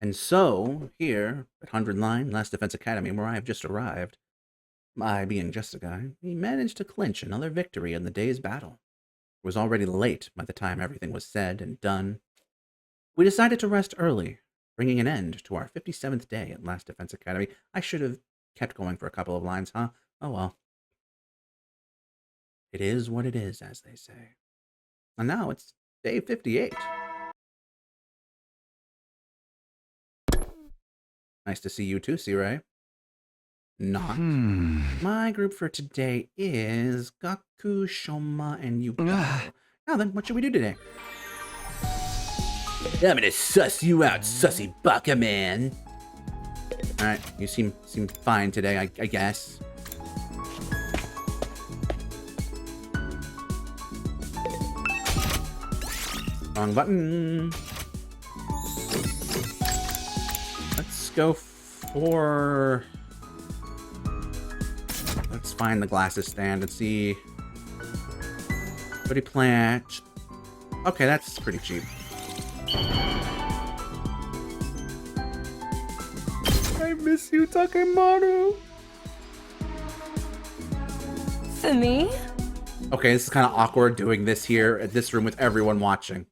And so, here at 100 Line, Last Defense Academy, where I have just arrived, I being Justiguy, we managed to clinch another victory in the day's battle. It was already late by the time everything was said and done. We decided to rest early, bringing an end to our 57th day at Last Defense Academy. I should have kept going for a couple of lines, huh? Oh well. It is what it is, as they say. And now it's day 58. Nice to see you too, C-Ray. Not. My group for today is Gaku, Shoma, and Yuko. Now then, what should we do today? I'm gonna suss you out, sussy baka man. Alright, you seem fine today, I guess. Wrong button. Let's go for... Let's find the glasses stand and see... Pretty plant. Okay, that's pretty cheap. I miss you, Takemaru. For me? Okay, this is kind of awkward doing this here at this room with everyone watching.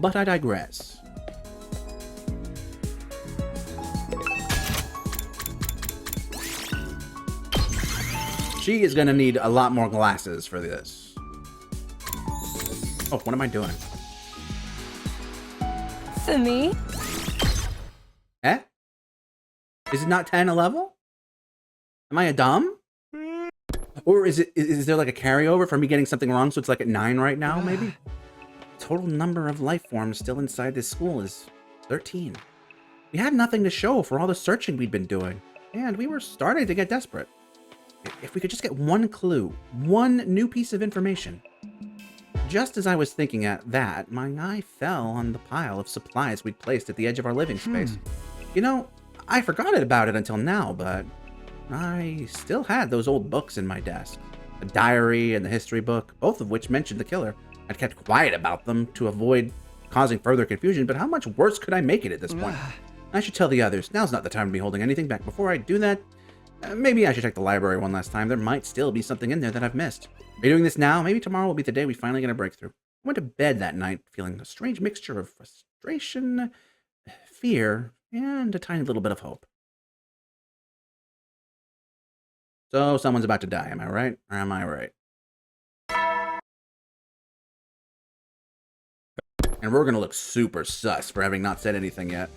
But I digress. She is gonna need a lot more glasses for this. Oh, what am I doing? For me? Eh? Is it not 10 a level? Am I a dumb? Or is there like a carryover from me getting something wrong, so it's like at 9 right now, maybe? Total number of life forms still inside this school is 13. We had nothing to show for all the searching we'd been doing, and we were starting to get desperate. If we could just get one clue, one new piece of information. Just as I was thinking at that, my eye fell on the pile of supplies we'd placed at the edge of our living space. You know, I forgot about it until now, but I still had those old books in my desk. The diary and the history book, both of which mentioned the killer. I'd kept quiet about them to avoid causing further confusion, but how much worse could I make it at this point? I should tell the others. Now's not the time to be holding anything back. Before I do that, maybe I should check the library one last time. There might still be something in there that I've missed. Are you doing this now? Maybe tomorrow will be the day we finally get a breakthrough. I went to bed that night feeling a strange mixture of frustration, fear, and a tiny little bit of hope. So someone's about to die, am I right? Or am I right? And we're gonna look super sus for having not said anything yet.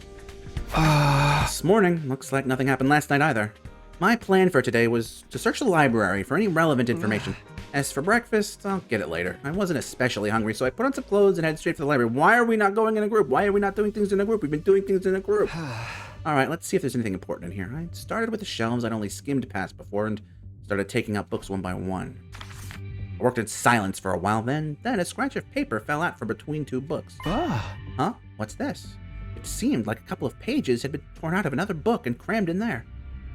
This morning, looks like nothing happened last night either. My plan for today was to search the library for any relevant information. As for breakfast, I'll get it later. I wasn't especially hungry, so I put on some clothes and headed straight for the library. Why are we not going in a group? Why are we not doing things in a group? We've been doing things in a group. Alright, let's see if there's anything important in here. I started with the shelves I'd only skimmed past before and started taking out books one by one. I worked in silence for a while, then a scratch of paper fell out from between two books. Huh? What's this? It seemed like a couple of pages had been torn out of another book and crammed in there.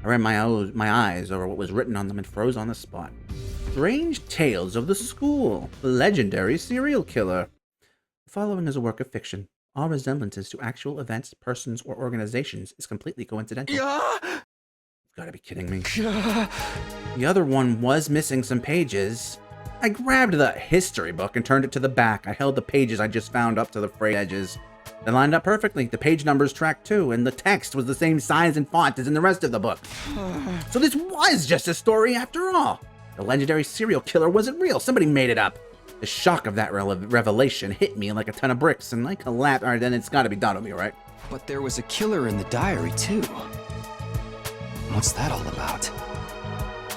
I ran my eyes over what was written on them and froze on the spot. Strange Tales of the School, the legendary serial killer. The following is a work of fiction. All resemblances to actual events, persons, or organizations is completely coincidental. You've gotta be kidding me. The other one was missing some pages. I grabbed the history book and turned it to the back. I held the pages I just found up to the frayed edges. They lined up perfectly. The page numbers tracked too, and the text was the same size and font as in the rest of the book. So this was just a story after all. The legendary serial killer wasn't real. Somebody made it up. The shock of that revelation hit me like a ton of bricks, and I collapsed. All right, then it's gotta be Donomi, right? But there was a killer in the diary too. What's that all about?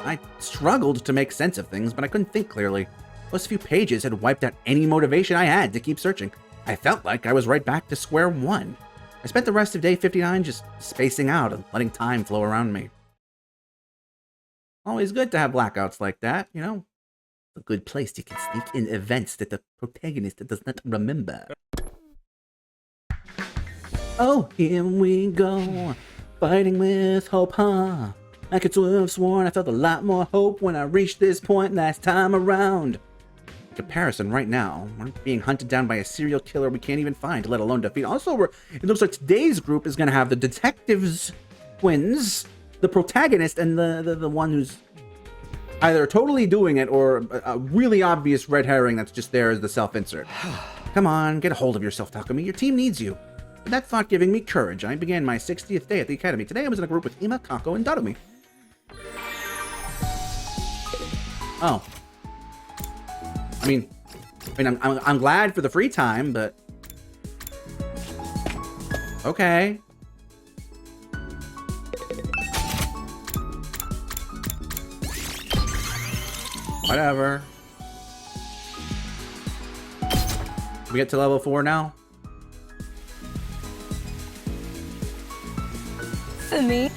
I struggled to make sense of things, but I couldn't think clearly. Those few pages had wiped out any motivation I had to keep searching. I felt like I was right back to square one. I spent the rest of day 59 just spacing out and letting time flow around me. Always good to have blackouts like that, you know? A good place you can sneak in events that the protagonist does not remember. Oh, here we go. Fighting with hope, huh? I could have sworn I felt a lot more hope when I reached this point last time around. In comparison, right now, we're being hunted down by a serial killer we can't even find, let alone defeat. Also, it looks like today's group is going to have the detectives twins, the protagonist, and the one who's either totally doing it or a really obvious red herring that's just there as the self-insert. Come on, get a hold of yourself, Takumi. Your team needs you. With that thought giving me courage, I began my 60th day at the academy. Today I was in a group with Ima, Kako, and Darumi. Oh. I mean, I'm glad for the free time, but okay. Whatever. We get to level 4 now? For me?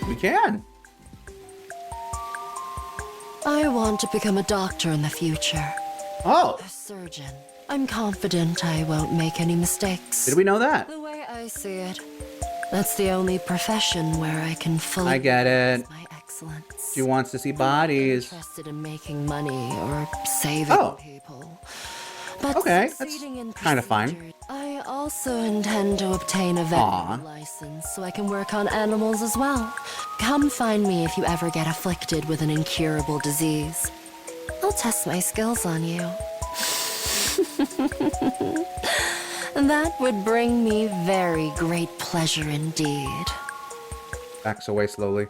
We can. I want to become a doctor in the future. Oh, A surgeon. I'm confident I won't make any mistakes. did we know that? The way I see it, that's the only profession where I can fully I get it. realize my excellence. She wants to see I'm bodies. not interested in making money or saving Oh. people. But Okay, that's succeeding in kinda fine. procedures- I also intend to obtain a Aw. veterinary license so I can work on animals as well. Come find me if you ever get afflicted with an incurable disease. I'll test my skills on you. That would bring me very great pleasure indeed. Backs away slowly.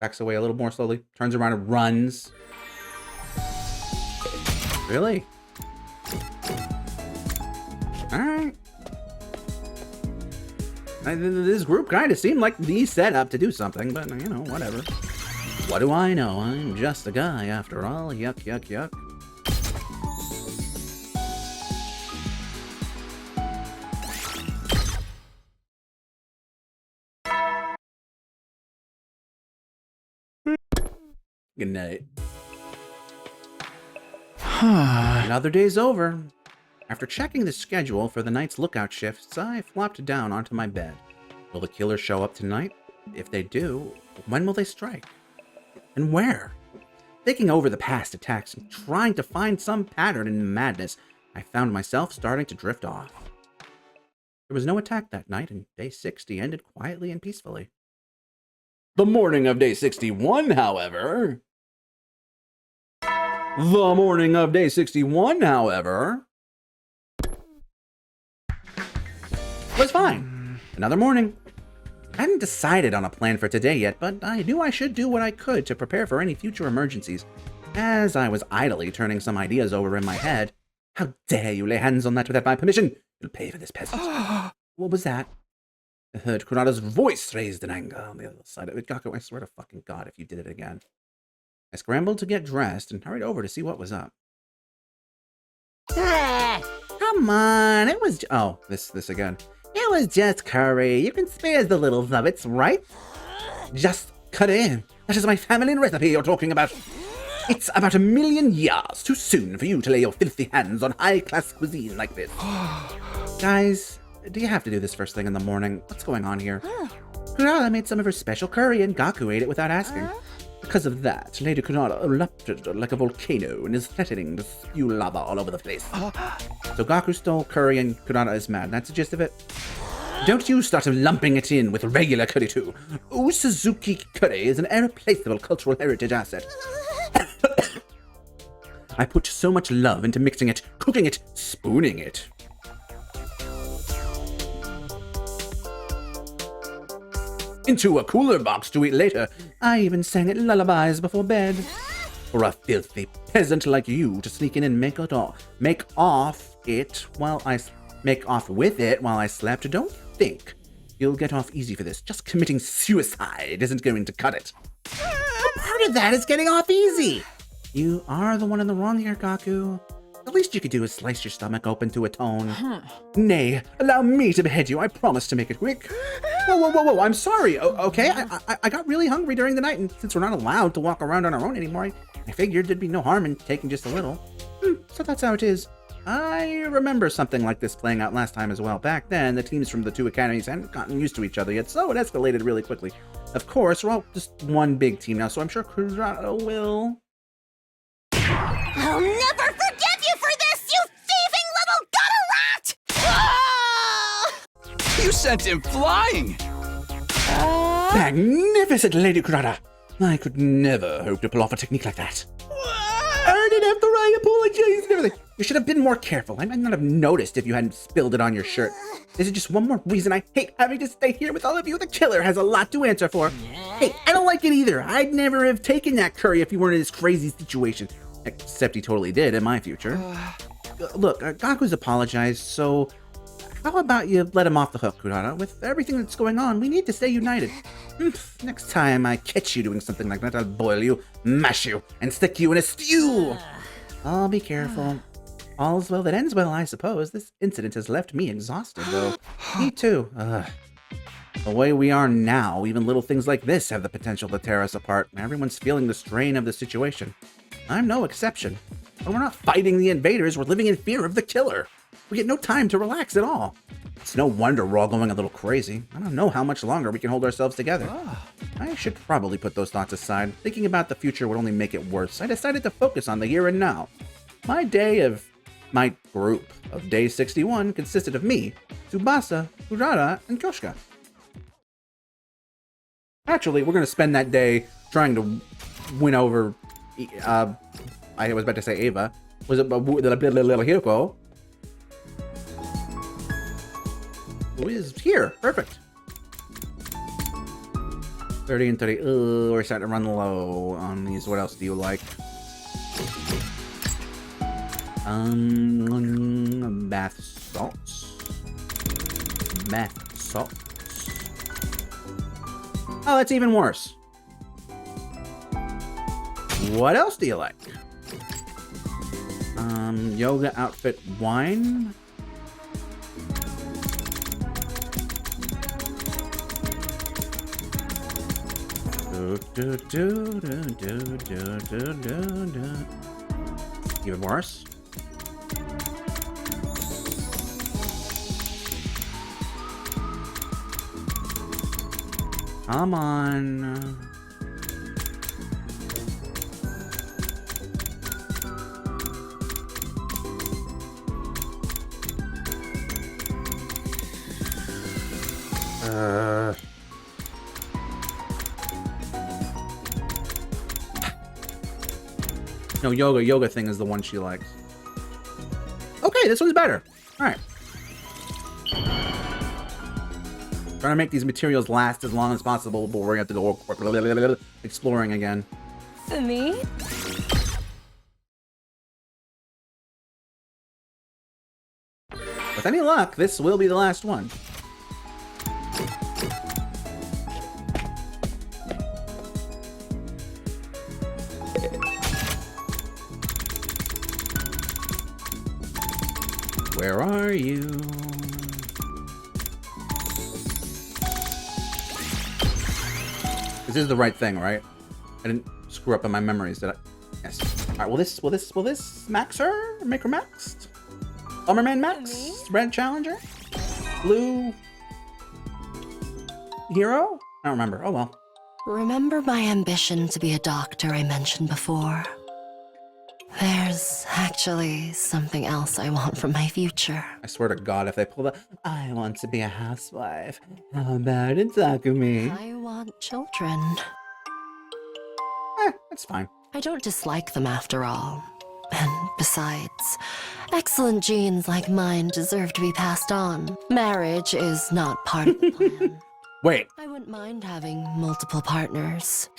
Backs away a little more slowly. Turns around and runs. Really? Alright. This group kind of seemed like the setup to do something, but, you know, whatever. What do I know? I'm just a guy after all. Yuck, yuck, yuck. Good night. Another day's over. After checking the schedule for the night's lookout shifts, I flopped down onto my bed. Will the killers show up tonight? If they do, when will they strike? And where? Thinking over the past attacks and trying to find some pattern in the madness, I found myself starting to drift off. There was no attack that night, and day 60 ended quietly and peacefully. The morning of day 61, however... The morning of day 61, however... was fine. Another morning. I hadn't decided on a plan for today yet, but I knew I should do what I could to prepare for any future emergencies. As I was idly turning some ideas over in my head... How dare you lay hands on that without my permission? You'll pay for this, peasant. What was that? I heard Kunada's voice raised in anger on the other side of it. Gaku, I swear to fucking God if you did it again. I scrambled to get dressed and hurried over to see what was up. Come on, it was... Oh, this again. It was just curry. You can spare the little nubbits, right? Just cut it in. That is my family recipe you're talking about. It's about 1,000,000 years too soon for you to lay your filthy hands on high-class cuisine like this. Guys, do you have to do this first thing in the morning? What's going on here? Kunada made some of her special curry and Gaku ate it without asking. Because of that, Lady Kunada erupted like a volcano and is threatening to spew lava all over the place. So Gaku stole curry and Kunada is mad. That's the gist of it. Don't you start lumping it in with regular curry too. Suzuki curry is an irreplaceable cultural heritage asset. I put so much love into mixing it, cooking it, spooning it. Into a cooler box to eat later. I even sang it lullabies before bed. For a filthy peasant like you to sneak in and make off with it while I slept, don't think you'll get off easy for this. Just committing suicide isn't going to cut it. What part of that is getting off easy? You are the one in the wrong here, Gaku. The least you could do is slice your stomach open to atone. Nay, allow me to behead you. I promise to make it quick. Whoa, I'm sorry, okay? I got really hungry during the night, and since we're not allowed to walk around on our own anymore, I figured there'd be no harm in taking just a little. So that's how it is. I remember something like this playing out last time as well. Back then, the teams from the two academies hadn't gotten used to each other yet, so it escalated really quickly. Of course, we're all just one big team now, so I'm sure Kurata will... I'll never forgive you for this, you thieving little gutter rat! Ah! You sent him flying! Magnificent, Lady Kurata! I could never hope to pull off a technique like that. After I apologize and everything. You should have been more careful. I might not have noticed if you hadn't spilled it on your shirt. This is just one more reason I hate having to stay here with all of you. The killer has a lot to answer for. Hey, I don't like it either. I'd never have taken that curry if you weren't in this crazy situation. Except he totally did in my future. Look, Gaku's apologized, so how about you let him off the hook, Kurata? With everything that's going on, we need to stay united. Next time I catch you doing something like that, I'll boil you, mash you, and stick you in a stew. I'll be careful. All's well that ends well, I suppose. This incident has left me exhausted, though. Me too. The way we are now, even little things like this have the potential to tear us apart. Everyone's feeling the strain of the situation. I'm no exception. But we're not fighting the invaders, we're living in fear of the killer. We get no time to relax at all. It's no wonder we're all going a little crazy. I don't know how much longer we can hold ourselves together. I should probably put those thoughts aside. Thinking about the future would only make it worse. I decided to focus on the here and now. My group of day 61 consisted of me, Tsubasa, Kurata, and Koshika. Actually, we're going to spend that day trying to win over, I was about to say Ava. Was it little Hiroko? Who is here? Perfect. 30 and 30. We're starting to run low on these. What else do you like? Bath salts. Bath salts. Oh, that's even worse. What else do you like? Yoga outfit wine. Even worse. Come on. No, yoga thing is the one she likes. Okay, this one's better. All right. Trying to make these materials last as long as possible before we have to go exploring again. For me? With any luck, this will be the last one. Where are you? This is the right thing, right? I didn't screw up on my memories, did I? Yes. All right. Will this max her? Make her maxed? Bomberman max? Red Challenger? Blue Hero? I don't remember. Oh well. Remember my ambition to be a doctor I mentioned before? There's actually something else I want from my future. I swear to God, if they pull that, I want to be a housewife. How about it, Takumi? I want children. That's fine. I don't dislike them after all. And besides, excellent genes like mine deserve to be passed on. Marriage is not part of the plan. Wait. I wouldn't mind having multiple partners.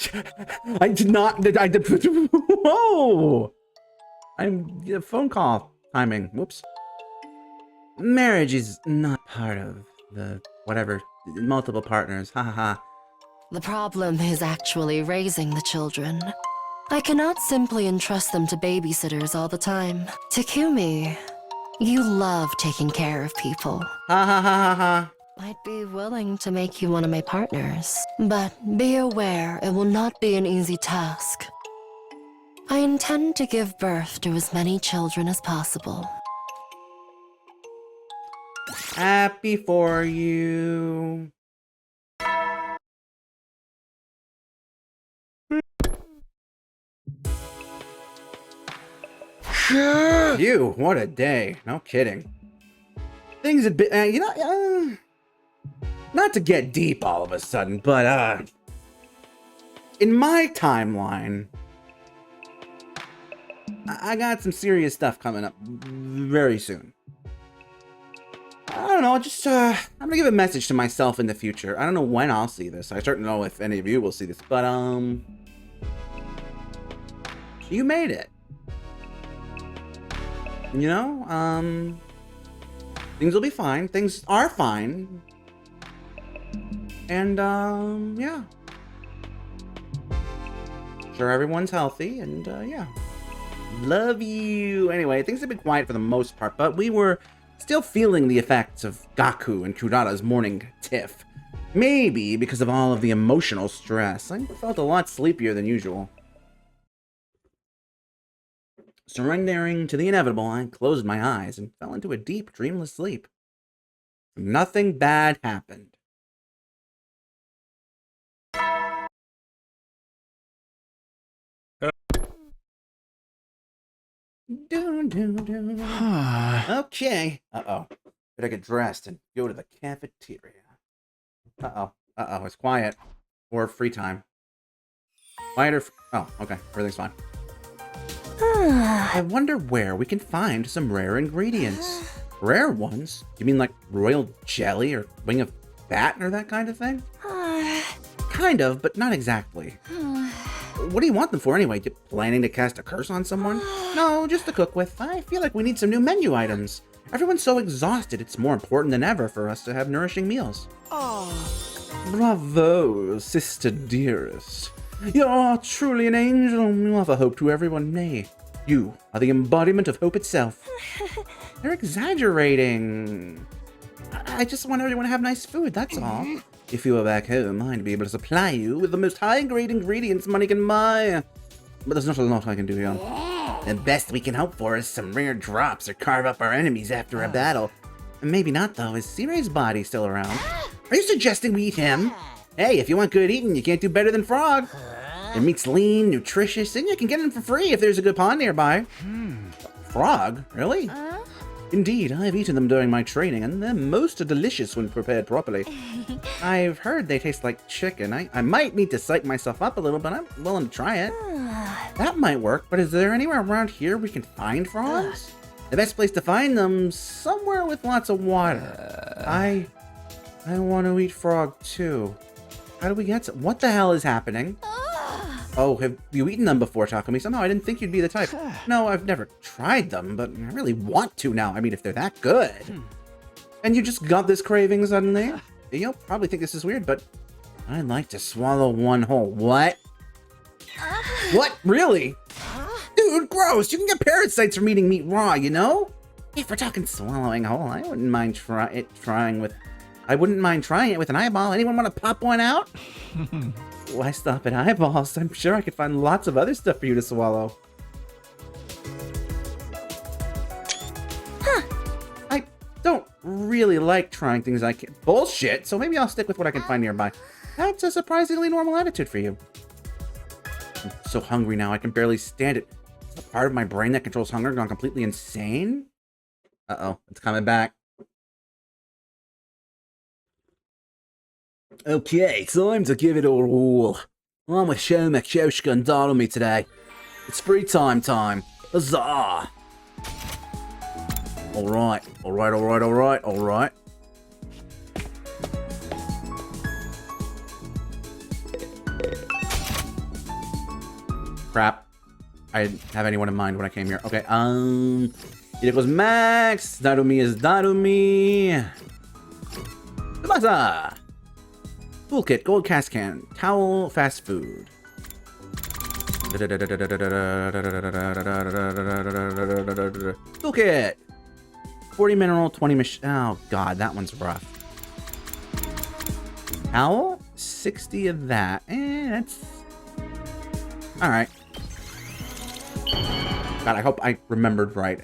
I did not. Whoa! I'm phone call timing. Whoops. Marriage is not part of the whatever multiple partners. Ha ha ha. The problem is actually raising the children. I cannot simply entrust them to babysitters all the time. Takumi, you love taking care of people. Ha ha ha ha ha. I'd be willing to make you one of my partners, but be aware it will not be an easy task. I intend to give birth to as many children as possible. Happy for you. You, what a day. No kidding. Things have been, not to get deep all of a sudden, but, in my timeline, I got some serious stuff coming up very soon. I don't know, I'm gonna give a message to myself in the future. I don't know when I'll see this. I certainly don't know if any of you will see this, but, you made it. You know, things will be fine. Things are fine. And, yeah. Sure, everyone's healthy, and, yeah. Love you. Anyway, things have been quiet for the most part, but we were still feeling the effects of Gaku and Kurata's morning tiff. Maybe because of all of the emotional stress. I felt a lot sleepier than usual. Surrendering to the inevitable, I closed my eyes and fell into a deep, dreamless sleep. Nothing bad happened. Okay. Uh-oh. Better get dressed and go to the cafeteria. Uh-oh. Uh-oh. It's quiet. Or free time. Quiet or... Oh, okay. Everything's fine. I wonder where we can find some rare ingredients. Rare ones? You mean like royal jelly or wing of bat or that kind of thing? Kind of, but not exactly. What do you want them for anyway? You planning to cast a curse on someone? No, just to cook with. I feel like we need some new menu items. Everyone's so exhausted, it's more important than ever for us to have nourishing meals. Bravo, sister dearest. You are truly an angel. You offer hope to everyone. Nay, you are the embodiment of hope itself. They're exaggerating. I just want everyone to have nice food, that's all. If you were back home, I'd be able to supply you with the most high-grade ingredients money can buy. But there's not a lot I can do here. The best we can hope for is some rare drops or carve up our enemies after a battle. Maybe not, though. Is Siray's body still around? Are you suggesting we eat him? Hey, if you want good eating, you can't do better than Frog. Their meat's lean, nutritious, and you can get him for free if there's a good pond nearby. Frog? Really? Indeed, I've eaten them during my training, and they're most delicious when prepared properly. I've heard they taste like chicken. I might need to psych myself up a little, but I'm willing to try it. That might work, but is there anywhere around here we can find frogs? The best place to find them, somewhere with lots of water. I want to eat frog too. How do we get some? What the hell is happening? Oh, have you eaten them before, Takumi? Somehow I didn't think you'd be the type. No, I've never tried them, but I really want to now. I mean, if they're that good. And you just got this craving suddenly? You'll probably think this is weird, but I'd like to swallow one whole. What? What? Really? Dude, gross. You can get parasites from eating meat raw, you know? If we're talking swallowing whole, I wouldn't mind trying it with an eyeball. Anyone want to pop one out? Why stop at eyeballs? I'm sure I could find lots of other stuff for you to swallow. I don't really like trying things I can't. Bullshit! So maybe I'll stick with what I can find nearby. That's a surprisingly normal attitude for you. I'm so hungry now, I can barely stand it. Is the part of my brain that controls hunger gone completely insane? Uh-oh, it's coming back. Okay, time to give it all. I'm with Shoma, Kyoshka, and Darumi today. It's free time. Huzzah! Alright. Crap. I didn't have anyone in mind when I came here. Okay, here goes Max. Darumi is Darumi. Tabata! Toolkit, gold cast can, towel, fast food. Toolkit! 40 mineral, 20 machine. Oh god, that one's rough. Towel? 60 of that. That's... Alright. God, I hope I remembered right.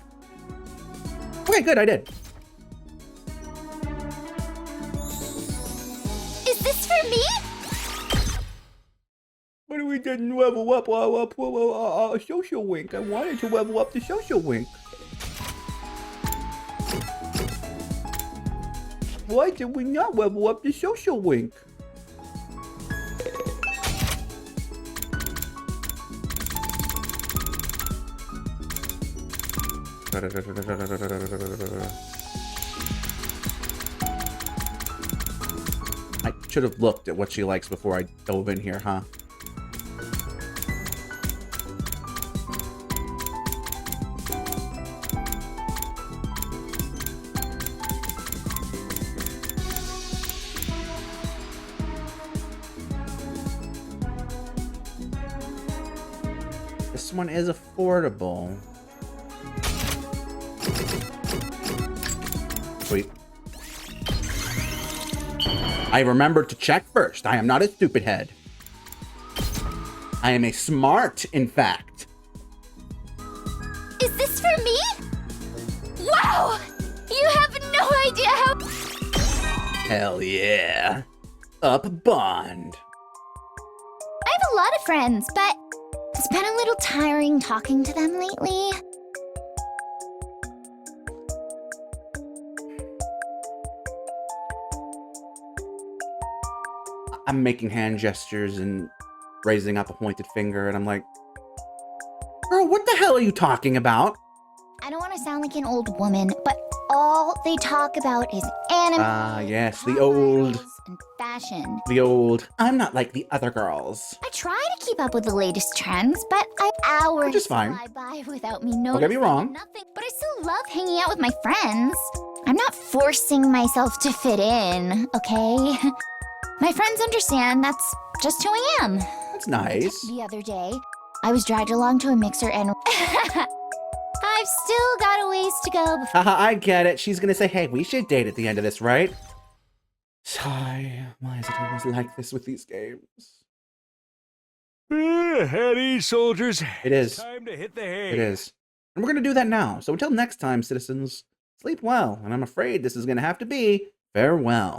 Okay, good, I did. for me? But we didn't level up social wink. I wanted to level up the social wink. Why did we not level up the social wink? I should have looked at what she likes before I dove in here, huh? This one is affordable. Sweet. I remembered to check first. I am not a stupid head. I am a smart, in fact. Is this for me? Wow! You have no idea how... Hell yeah. Up Bond. I have a lot of friends, but it's been a little tiring talking to them lately. I'm making hand gestures and raising up a pointed finger, and I'm like, girl, what the hell are you talking about? I don't want to sound like an old woman, but all they talk about is anime. Ah, yes, the pop old, idols, and fashion. I'm not like the other girls. I try to keep up with the latest trends, but hours Which is fine. fly by without me noticing. Don't get me wrong. Nothing. But I still love hanging out with my friends. I'm not forcing myself to fit in, okay? My friends understand that's just who I am. That's nice. The other day, I was dragged along to a mixer and... I've still got a ways to go before... Haha, I get it. She's gonna say, hey, we should date at the end of this, right? Sigh, why is it always like this with these games? Howdy, soldiers. It is. Time to hit the hay. It is. And we're gonna do that now. So until next time, citizens, sleep well. And I'm afraid this is gonna have to be farewell.